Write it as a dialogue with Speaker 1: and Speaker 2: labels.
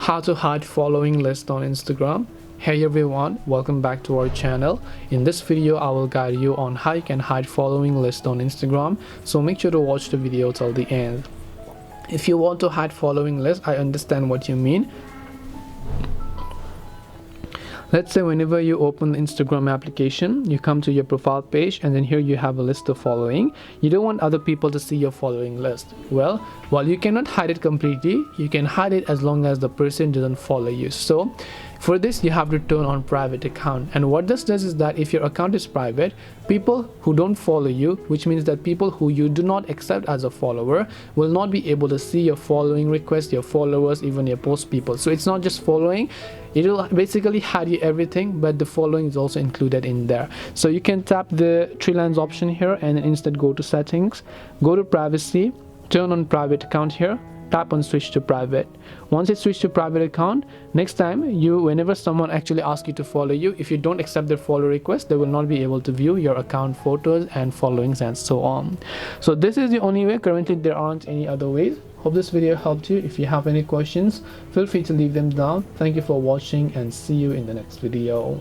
Speaker 1: How to hide following list on Instagram. Hey everyone, welcome back to our channel. In this video I will guide you on how you can hide following list on Instagram, so make sure to watch the video till the end. If you want to hide following list, I understand what you mean. Let's say whenever you open the Instagram application, you come to your profile page and then here you have a list of following. You don't want other people to see your following list. Well, while you cannot hide it completely, you can hide it as long as the person doesn't follow you. So for this you have to turn on private account, and what this does is that if your account is private, people who don't follow you, which means that people who you do not accept as a follower, will not be able to see your following requests, your followers, even your post people. So it's not just following, it will basically hide you everything, but the following is also included in there. So you can tap the three lines option here and then instead go to settings, go to privacy, turn on private account here, tap on switch to private. Once it switch to private account, next time whenever someone actually asks you to follow you, if you don't accept their follow request, they will not be able to view your account photos and followings and so on. So this is the only way. Currently there aren't any other ways. Hope this video helped you. If you have any questions, feel free to leave them down. Thank you for watching and see you in the next video.